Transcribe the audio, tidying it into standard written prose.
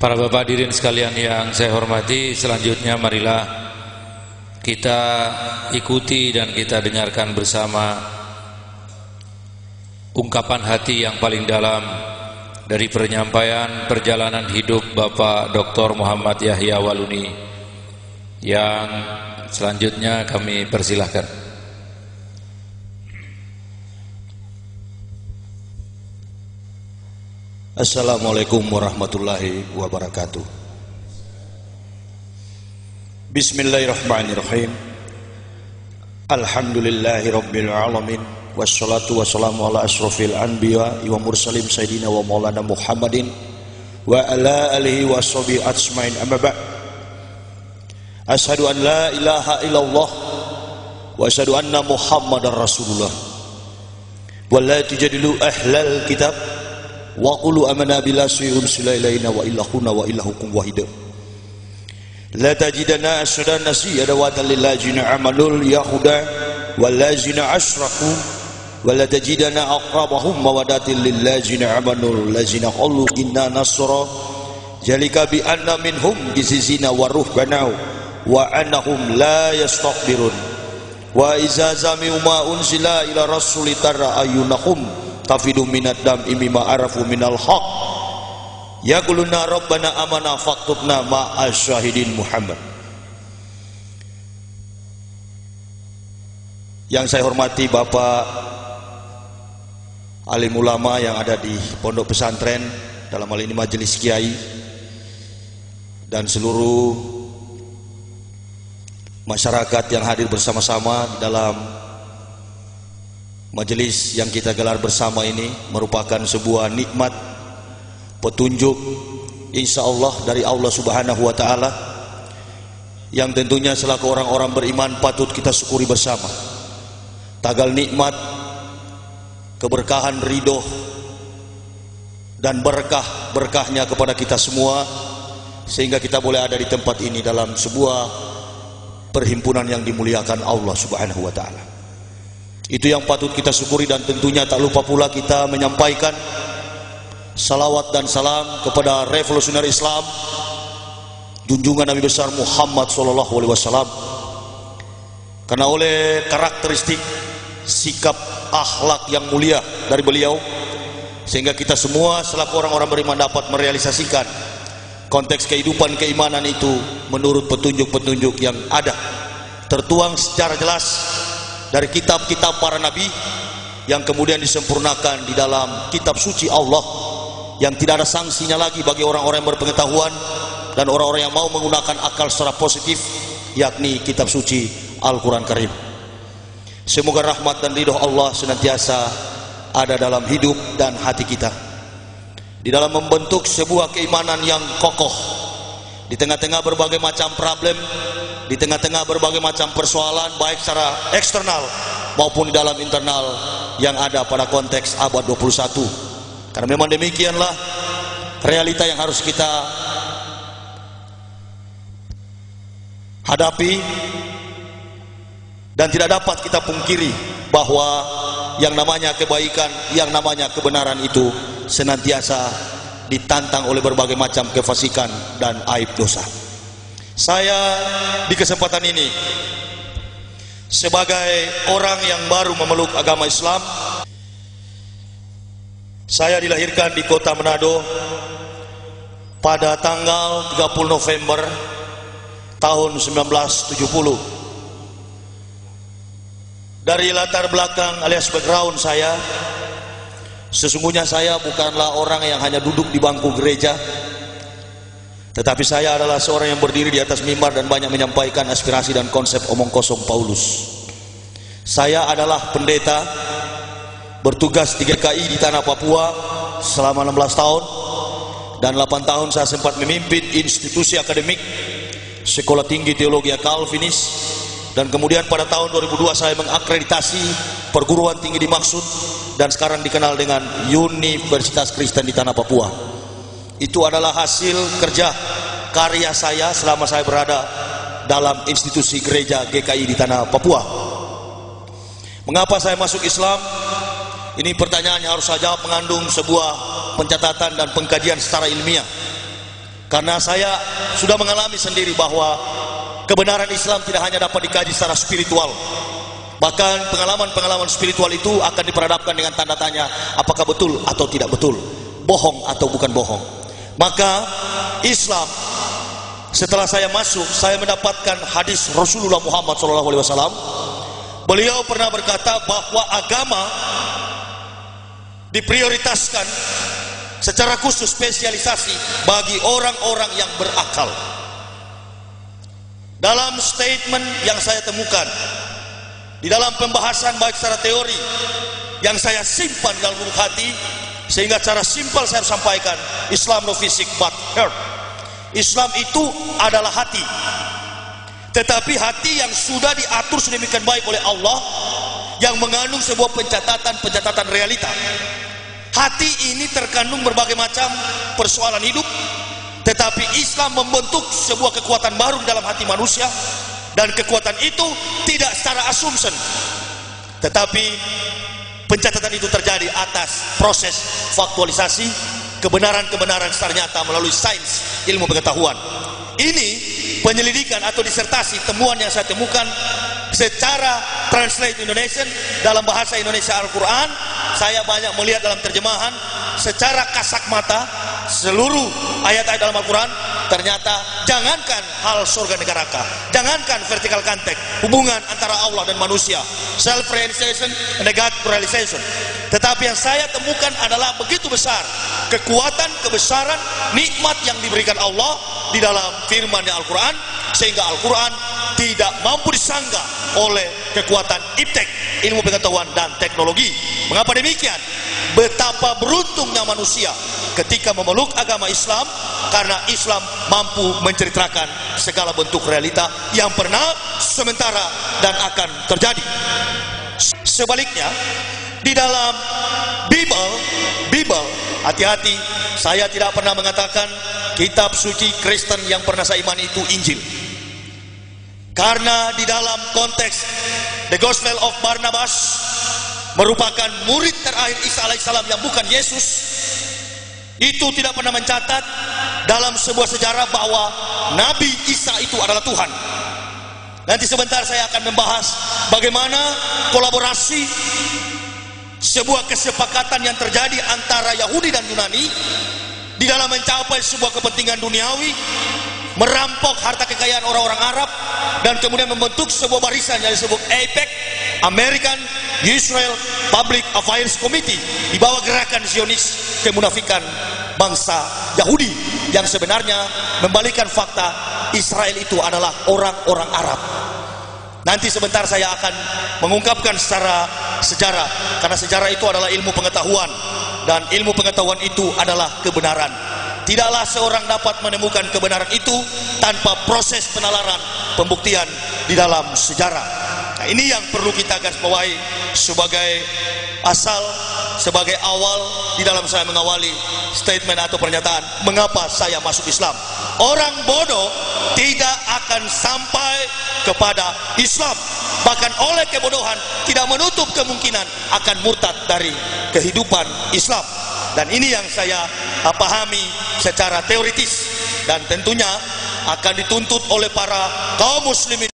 Para bapak hadirin sekalian yang saya hormati, selanjutnya marilah kita ikuti dan kita dengarkan bersama ungkapan hati yang paling dalam dari penyampaian perjalanan hidup Bapak Dr. Muhammad Yahya Waluni yang selanjutnya kami persilahkan. Assalamualaikum warahmatullahi wabarakatuh. Bismillahirrahmanirrahim. Alhamdulillahi rabbil alamin. Wassalatu wassalamu ala asrofil anbiya wa mursalim sayyidina wa maulana Muhammadin wa ala alihi wa sahbihi ajmain, amma ba'd. Asyhadu an la ilaha illallah wa asyhadu anna Muhammadar Rasulullah. Wa la tujadilu ahlal kitab wa qulu amanna billahi ursila ilaina wa ilahuna wa ilahukum wahid. La tajidana asyadan nasi adawatan lil ladzina amanul yahuda wal ladzina asyraku wa la tajidana aqrabahum mawadatil lil ladzina amanul ladzina qalu inna nasra jalika bi anna minhum jizizina wa ruhbana wa annahum la yastakbirun wa iza zami'u ma unzila ila rasuli tara ayunahum tafidu minad dam imima arafu minal haq yaquluna rabbana amana faktubna ma'as syahidin Muhammad. Yang saya hormati Bapak alim ulama yang ada di pondok pesantren, dalam hal ini majelis kiai, dan seluruh masyarakat yang hadir bersama-sama di dalam majelis yang kita gelar bersama ini merupakan sebuah nikmat petunjuk insyaallah dari Allah Subhanahu wa taala yang tentunya selaku orang-orang beriman patut kita syukuri bersama. Tagal nikmat, keberkahan, ridho dan berkahnya kepada kita semua sehingga kita boleh ada di tempat ini dalam sebuah perhimpunan yang dimuliakan Allah Subhanahu wa taala. Itu yang patut kita syukuri, dan tentunya tak lupa pula kita menyampaikan salawat dan salam kepada revolusioner Islam junjungan Nabi besar Muhammad SAW, karena oleh karakteristik sikap akhlak yang mulia dari beliau sehingga kita semua selaku orang-orang beriman dapat merealisasikan konteks kehidupan keimanan itu menurut petunjuk-petunjuk yang ada tertuang secara jelas dari kitab-kitab para nabi yang kemudian disempurnakan di dalam kitab suci Allah yang tidak ada sanksinya lagi bagi orang-orang yang berpengetahuan dan orang-orang yang mau menggunakan akal secara positif, yakni kitab suci Al-Quran Karim. Semoga rahmat dan ridho Allah senantiasa ada dalam hidup dan hati kita di dalam membentuk sebuah keimanan yang kokoh di tengah-tengah berbagai macam problem, di tengah-tengah berbagai macam persoalan baik secara eksternal maupun di dalam internal yang ada pada konteks abad 21. Karena memang demikianlah realita yang harus kita hadapi, dan tidak dapat kita pungkiri bahwa yang namanya kebaikan, yang namanya kebenaran itu senantiasa ditantang oleh berbagai macam kefasikan dan aib dosa. Saya di kesempatan ini sebagai orang yang baru memeluk agama Islam, saya dilahirkan di kota Manado pada tanggal 30 November tahun 1970. Dari latar belakang alias background saya, sesungguhnya saya bukanlah orang yang hanya duduk di bangku gereja, tetapi saya adalah seorang yang berdiri di atas mimbar dan banyak menyampaikan aspirasi dan konsep omong kosong Paulus. Saya adalah pendeta bertugas di GKI di tanah Papua selama 16 tahun, dan 8 tahun saya sempat memimpin institusi akademik Sekolah Tinggi Teologi Calvinis, dan kemudian pada tahun 2002 saya mengakreditasi perguruan tinggi dimaksud dan sekarang dikenal dengan Universitas Kristen di tanah Papua. Itu adalah hasil kerja karya saya selama saya berada dalam institusi gereja GKI di tanah Papua. Mengapa saya masuk Islam? Ini pertanyaan yang harus saya jawab mengandung sebuah pencatatan dan pengkajian secara ilmiah. Karena saya sudah mengalami sendiri bahwa kebenaran Islam tidak hanya dapat dikaji secara spiritual, bahkan pengalaman-pengalaman spiritual itu akan diperhadapkan dengan tanda tanya, apakah betul atau tidak betul, bohong atau bukan bohong. Maka Islam, setelah saya masuk, saya mendapatkan hadis Rasulullah Muhammad SAW. Beliau pernah berkata bahwa agama diprioritaskan secara khusus, spesialisasi bagi orang-orang yang berakal. Dalam statement yang saya temukan, di dalam pembahasan baik secara teori yang saya simpan dalam lubuk hati, sehingga cara simpel saya sampaikan, Islam no fisik but heart. Islam itu adalah hati, tetapi hati yang sudah diatur sedemikian baik oleh Allah, yang mengandung sebuah pencatatan realita. Hati ini terkandung berbagai macam persoalan hidup, tetapi Islam membentuk sebuah kekuatan baru di dalam hati manusia, dan kekuatan itu tidak secara assumption, tetapi pencatatan itu terjadi atas proses faktualisasi kebenaran-kebenaran secara nyata melalui sains ilmu pengetahuan. Ini penyelidikan atau disertasi temuan yang saya temukan secara translate Indonesian dalam bahasa Indonesia Al-Quran. Saya banyak melihat dalam terjemahan secara kasat mata seluruh ayat-ayat dalam Al-Quran. Ternyata jangankan hal surga neraka, jangankan vertical contact, hubungan antara Allah dan manusia, self realization and God realization, tetapi yang saya temukan adalah begitu besar kekuatan, kebesaran, nikmat yang diberikan Allah di dalam firman-Nya Al-Quran, sehingga Al-Quran tidak mampu disangga oleh kekuatan iptek, ilmu pengetahuan dan teknologi. Mengapa demikian? Betapa beruntungnya manusia ketika memeluk agama Islam, karena Islam mampu menceritakan segala bentuk realita yang pernah, sementara, dan akan terjadi. Sebaliknya, di dalam Bible, hati-hati, saya tidak pernah mengatakan kitab suci Kristen yang pernah saya imani itu Injil. Karena di dalam konteks The Gospel of Barnabas merupakan murid terakhir Isa alaihissalam yang bukan Yesus, itu tidak pernah mencatat dalam sebuah sejarah bahwa Nabi Isa itu adalah Tuhan. Nanti sebentar saya akan membahas bagaimana kolaborasi sebuah kesepakatan yang terjadi antara Yahudi dan Yunani di dalam mencapai sebuah kepentingan duniawi, merampok harta kekayaan orang-orang Arab, dan kemudian membentuk sebuah barisan yang disebut AIPAC, American Israel Public Affairs Committee, di bawah gerakan Zionis kemunafikan bangsa Yahudi yang sebenarnya membalikan fakta Israel itu adalah orang-orang Arab. Nanti sebentar saya akan mengungkapkan secara sejarah, karena sejarah itu adalah ilmu pengetahuan, dan ilmu pengetahuan itu adalah kebenaran. Tidaklah seorang dapat menemukan kebenaran itu tanpa proses penalaran, pembuktian di dalam sejarah. Nah, ini yang perlu kita garis bawahi sebagai asal, sebagai awal di dalam saya mengawali statement atau pernyataan mengapa saya masuk Islam. Orang bodoh tidak akan sampai kepada Islam, bahkan oleh kebodohan tidak menutup kemungkinan akan murtad dari kehidupan Islam. Dan ini yang saya pahami secara teoritis, dan tentunya akan dituntut oleh para kaum muslimin